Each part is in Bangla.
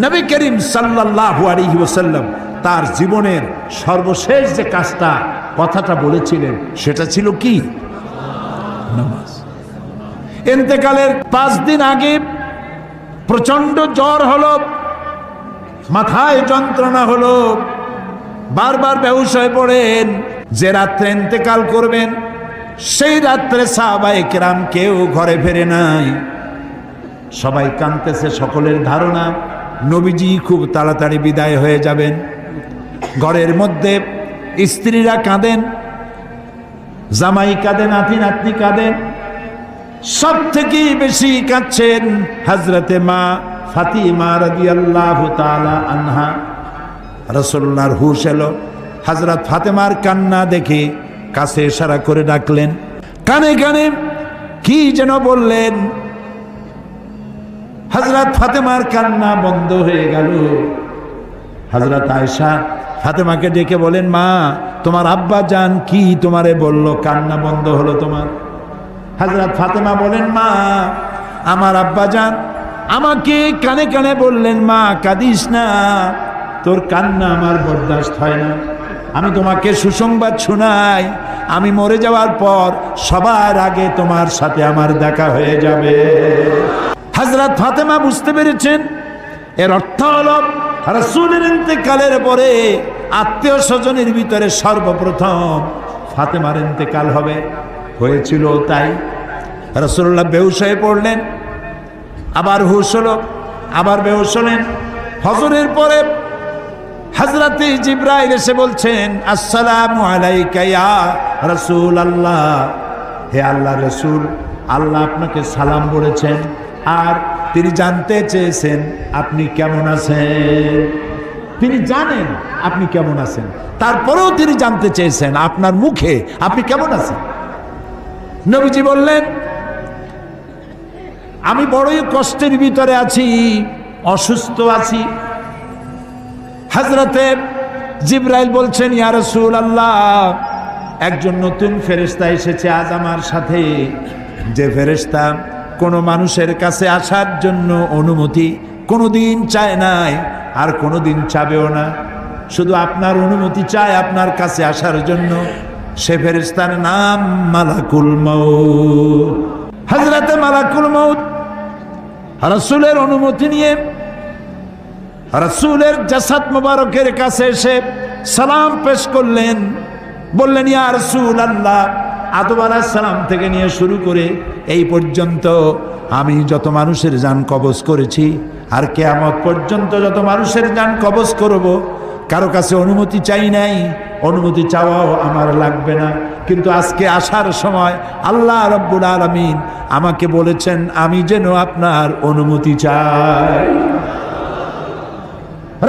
নবী করিম সাল্লাল্লাহু আলাইহি ওয়াসাল্লাম তার জীবনের সর্বশেষ যে কাজটা কথাটা বলেছিলেন সেটা ছিল কি? নামাজ। ইন্তেকালের 5 দিন আগে প্রচন্ড জ্বর হলো, মাথায় যন্ত্রণা হলো, বারবার বেহুশ হয়ে পড়েন। যে রাত্রে ইন্তেকাল করবেন সেই রাত্রে সাহাবায়ে কেরাম কেউ ঘরে ফেরে নাই, সবাই কাঁদতেছে। সকলের ধারণা নবীজি খুব তাড়াতাড়ি বিদায় হয়ে যাবেন। ঘরের মধ্যে স্ত্রীরা কাঁদেন, জামাই কাঁদেন, নাতি নাতনি কাঁদেন। সব থেকে বেশি কাঁদছেন হযরতে মা ফাতিমা রাদিয়াল্লাহু তাআলা আনহা। রাসূলুল্লাহর হুশ এলো, হযরত ফাতেমার কান্না দেখে কাছে ইশারা করে ডাকলেন, কানে কানে কি যেন বললেন। হযরত ফাতেমার কান্না বন্ধ হয়ে গেল। হযরত আয়েশা ফাতেমাকে ডেকে বলেন, মা তোমার আব্বা জান কি তোমারে বলল, কান্না বন্ধ হলো তোমার? হযরত ফাতেমা বলেন, মা আমার আব্বা জান আমাকে কানে কানে বললেন, মা কাঁদিস না, তোর কান্না আমার বরদাস্ত হয় না। আমি তোমাকে সুসংবাদ শোনাই, আমি মরে যাওয়ার পর সবার আগে তোমার সাথে আমার দেখা হয়ে যাবে। হযরত ফাতেমা বুঝতে পেরেছেন এর অর্থ হলো রাসূলের ইন্তেকালের পরে আত্মীয় স্বজনের ভিতরে সর্বপ্রথম ফাতেমার ইন্তেকাল হবে। হয়েছিল তাই। রাসূলুল্লাহ বেহুশ হয়ে পড়লেন, আবার হুশ হলো, আবার বেহুশ হলেন। ফজরের পরে হযরতে জিবরাইল এসে বলছেন, আসসালামু আলাইকা ইয়া রাসূলুল্লাহ, হে আল্লাহর রাসূল, আল্লাহ আপনাকে সালাম বলেছেন আর তিনি জানতে চেয়েছেন আপনি কেমন আছেন। তিনি জানেন আপনি কেমন আছেন, তারপরেও তিনি জানতে চেয়েছেন আপনার মুখে আপনি কেমন আছেন। নবীজি বললেন, আমি বড়ই কষ্টের ভিতরে আছি, অসুস্থ আছি। হযরতে জিবরাইল বলছেন, ইয়া রাসূলুল্লাহ, একজন নতুন ফেরেশতা এসেছে আজ আমার সাথে, যে ফেরেশতা কোনো মানুষের কাছে আসার জন্য অনুমতি কোনোদিন চায় নাই আর কোনোদিন চাবেও না, শুধু আপনার অনুমতি চায় আপনার কাছে আসার জন্য। সে ফেরেশতার নাম মালাকুল মউত। হযরতে মালাকুল মউত রাসূলের অনুমতি নিয়ে রাসূলের জাসাদ মোবারকের কাছে এসে সালাম পেশ করলেন। বললেন, ইয়া রাসূলুল্লাহ, আদম আলাইহিস সালাম থেকে নিয়ে শুরু করে এই পর্যন্ত আমি যত মানুষের জান কবজ করেছি আর কিয়ামত পর্যন্ত যত মানুষের জান কবজ করব, কারো কাছে অনুমতি চাই নাই, অনুমতি চাওয়াও আমার লাগবে না। কিন্তু আজকে আসার সময় আল্লাহ রাব্বুল আলামিন আমাকে বলেছেন আমি যেন আপনার অনুমতি চাই।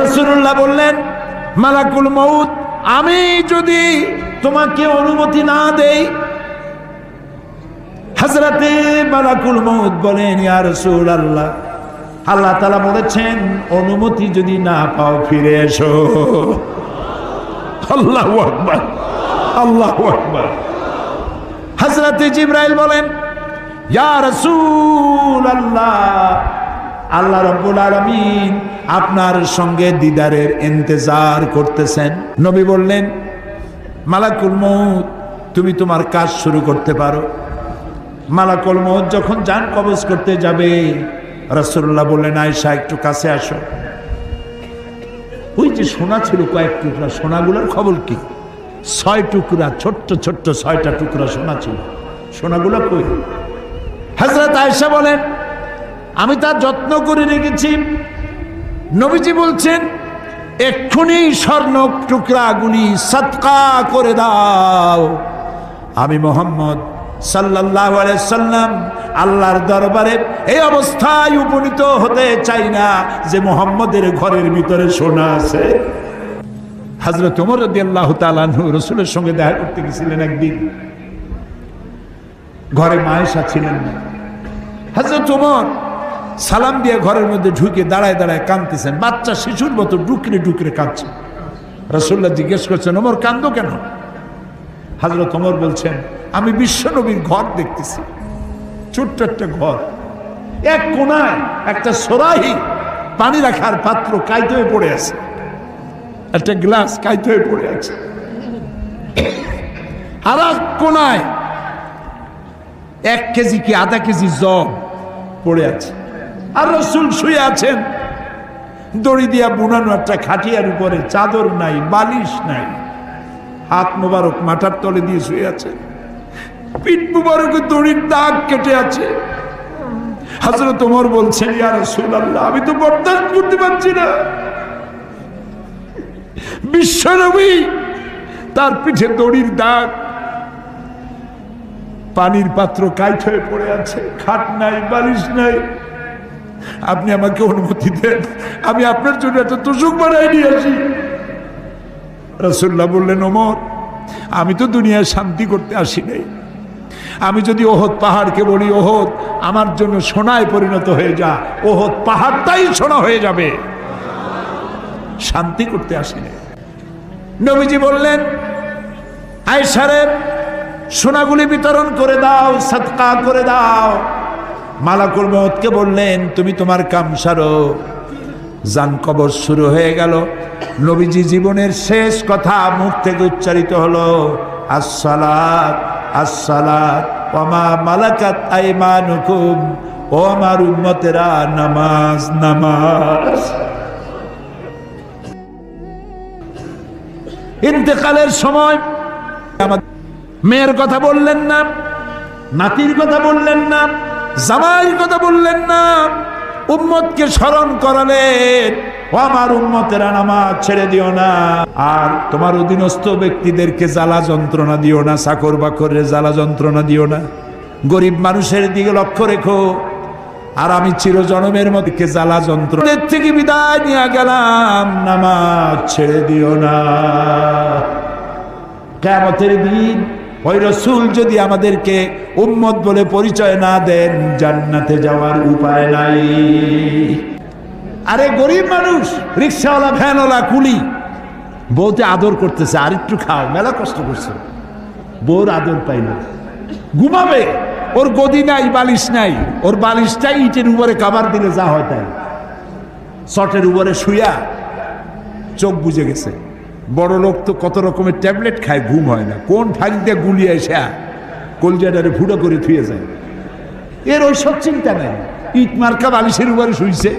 রাসূলুল্লাহ বললেন, মালাকুল মউত, আমি যদি তোমাকে অনুমতি না দেই? হযরতে মালাকুল মউত বলেন, ইয়া রাসূলুল্লাহ, আল্লাহ তাআলা বলেছেন অনুমতি যদি না পাও ফিরে এসো। আল্লাহু আকবার, আল্লাহু আকবার। হযরতে জিবরাইল বলেন, ইয়া রাসূলুল্লাহ, আল্লাহ রাব্বুল আলামিন আপনার সঙ্গে দিদারের ইন্তজার করতেছেন। নবী বললেন, মালাকুল মউত, তুমি তোমার কাজ শুরু করতে পারো। মালাকুল মউত যখন জান কবজ করতে যাবে, রাসূলুল্লাহ বললেন, আয়েশা একটু কাছে আসো। ওই যে সোনা ছিল কয়েক টুকরা, সোনাগুলোর খবর কি? 6 টুকরা, ছোট্ট ছোট্ট 6টা টুকরা সোনা ছিল, সোনাগুলো কই? হযরত আয়েশা বলেন, আমি তার যত্ন করে রেখেছি। নবীজি বলছেন, এক্ষুনি স্বর্ণ টুকরাগুলি সদকা করে দাও। আমি মুহাম্মদ সাল্লাল্লাহু আলাইহি সাল্লাম আল্লাহর দরবারে এই অবস্থায় উপনীত হতে চাই না যে মুহাম্মদের ঘরের ভিতরে সোনা আছে। হযরত ওমর রাদিয়াল্লাহু তাআলা আনহু রাসূলের সঙ্গে দেখা করতে গেছিলেন একদিন, ঘরে মা আয়েশা ছিলেন না। হযরত ওমর সালাম দিয়ে ঘরের মধ্যে ঢুকে দাঁড়ায় দাঁড়ায় কাঁদতেছেন, বাচ্চা শিশুর মতো ডুকরে ডুকরে কাঁদছে। রাসূলুল্লাহ জিজ্ঞেস করছেন, ওমর কাঁদো কেন? হযরত ওমর বলছেন, আমি বিশ্বনবীর ঘর দেখতেছি, ছোট্ট একটা ঘর, এক কোনায় একটা সরাহি পানি রাখার পাত্র কাইতে হয়ে পড়ে আছে, একটা গ্লাস কাইতে হয়ে পড়ে আছে, আর এক কোনায় 1 কেজি কি আধা কেজি জব পড়ে আছে, আর রাসূল শুয়ে আছেন দড়ি দিয়া বুনানো একটা খাটিয়ার উপরে, চাদর নাই, বালিশ নাই, হাত মোবারক মাথার তলে দিয়ে শুয়ে আছে, পিঠ মোবারকে দড়ির দাগ কেটে আছে। হযরত ওমর বলছেন, ইয়া রাসূলুল্লাহ, আমি তো বরদাস্ত করতে পারছি না। বিশ্বনবী, তার পিঠে দড়ির দাগ, পানির পাত্র কাইট হয়ে পড়ে আছে, খাট নাই, বালিশ নাই, আপনি আমাকে অনুমতি দেন, আমি আপনার জন্য একটা তোষক বানাই নিয়ে আসি। রাসূলুল্লাহ বললেন, ওমর, আমি তো দুনিয়ায় শান্তি করতে আসি নাই। আমি যদি ওহদ পাহাড়কে বলি, ওহদ আমার জন্য সোনায় পরিণত হয়ে যা, ওহদ পাহাড়টাই সোনা হয়ে যাবে। শান্তি করতে আসি নাই। নবীজি বললেন, আয়েশারে সোনাগুলি বিতরণ করে দাও, সাদকা করে দাও। মালাকুল মউতকে বললেন, তুমি তোমার কাম সারো। জান কবর শুরু হয়ে গেল। নবীজি জীবনের শেষ কথা মুখ থেকে উচ্চারিত হলো, আসসালাত আসসালাত ওয়া মা মালাকাত আইমানুকুম, ও আমার উম্মতেরা, নামাজ নামাজ। ইন্তেকালের সময় আমার মেয়ের কথা বললেন না, নাতির কথা বললেন না, জামাইয়ের কথা বললেন না, উম্মতকে স্মরণ করালেন, ও আমার উম্মতেরা, নামাজ ছেড়ে দিও না, আর তোমার অধীনস্থ ব্যক্তিদেরকে জ্বালা যন্ত্রণা দিও না, চাকর বাকরের জ্বালা যন্ত্রণা দিও না, গরিব মানুষের দিকে লক্ষ্য রেখো। আর আমি চিরজনমের মধ্যে জ্বালা যন্ত্রণার থেকে বিদায় নিয়ে গেলাম, নামাজ ছেড়ে দিও না। কিয়ামতের দিন ওই রাসূল যদি আমাদেরকে উম্মত বলে পরিচয় না দেন, জান্নাতে যাওয়ার উপায় নাই। আরে গরিব মানুষ, রিক্সাওয়ালা, ভ্যানওয়ালা, কুলি, বউতে আদর করতেছে, আর একটু খাও, মেলা কষ্ট করছে, বউর আদর পাইল, ঘুমাবে, ওর গদি নাই, বালিশ নাই, ওর বালিশটাই ইটের উপরে কাভার দিলে যা হয় তাই, চটের উপরে শুয়া চোখ বুজে গেছে। বড় লোক তো কত রকমের ট্যাবলেট খায়, ঘুম হয় না, কোন ফাঁক দিয়ে গুলিয়ে এসে কলজাটারে ফুটো করে থুয়ে যায়। এর ওইসব চিন্তা নাই, ইট মার্কা বালিশের উপরে শুইছে,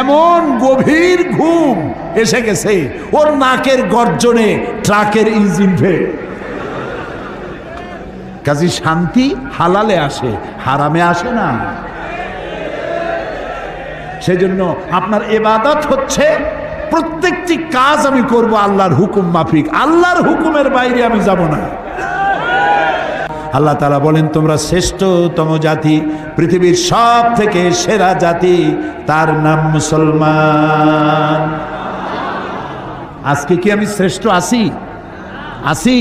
এমন গভীর ঘুম এসে গেছে, ওর নাকের গর্জনে ট্রাকের ইঞ্জিন ফেল। কাজী শান্তি হালালে আসে, হারামে আসে না। সেজন্য আপনার ইবাদত হচ্ছে প্রত্যেকটি কাজ আমি করব আল্লাহর হুকুম মাফিক, আল্লাহর হুকুমের বাইরে আমি যাব না। আল্লাহ তাআলা বলেন, তোমরা শ্রেষ্ঠতম জাতি, পৃথিবীর সব থেকে সেরা জাতি, তার নাম মুসলমান। আজকে কি আমি শ্রেষ্ঠ আছি? আছি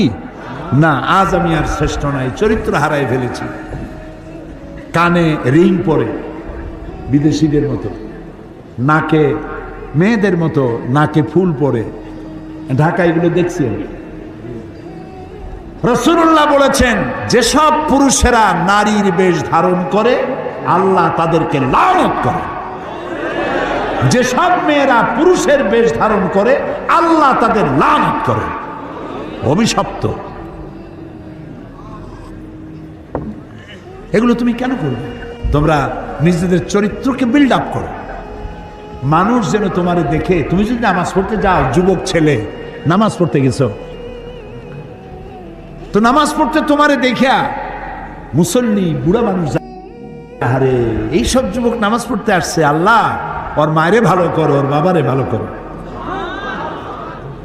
না, আজ আমি আর শ্রেষ্ঠ নাই, চরিত্র হারাই ফেলেছি। কানে রিং পরে বিদেশিদের মতো, নাকে মেয়েদের মতো নাকে ফুল পরে, ঢাকা এগুলো দেখছি আমি। রাসূলুল্লাহ বলেছেন, যেসব পুরুষেরা নারীর বেশ ধারণ করে, আল্লাহ তাদেরকে লানত করে। যেসব মেয়েরা পুরুষের বেশ ধারণ করে, আল্লাহ তাদের লানত করে, অভিশপ্ত। এগুলো তুমি কেন করবে? তোমরা নিজেদের চরিত্রকে বিল্ড আপ করো, মানুষ যেন তোমারে দেখে। তুমি যদি নামাজ পড়তে যাও, যুবক ছেলে নামাজ পড়তে গেছো, তো নামাজ পড়তে তোমারে দেখিয়া মুসল্লি বুড়া মানুষ, আরে এইসব যুবক নামাজ পড়তে আসছে, আল্লাহ ওর মায়েরে ভালো করো, ওর বাবারে ভালো করো।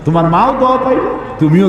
তোমার মাও দোয়া পাইল, তুমিও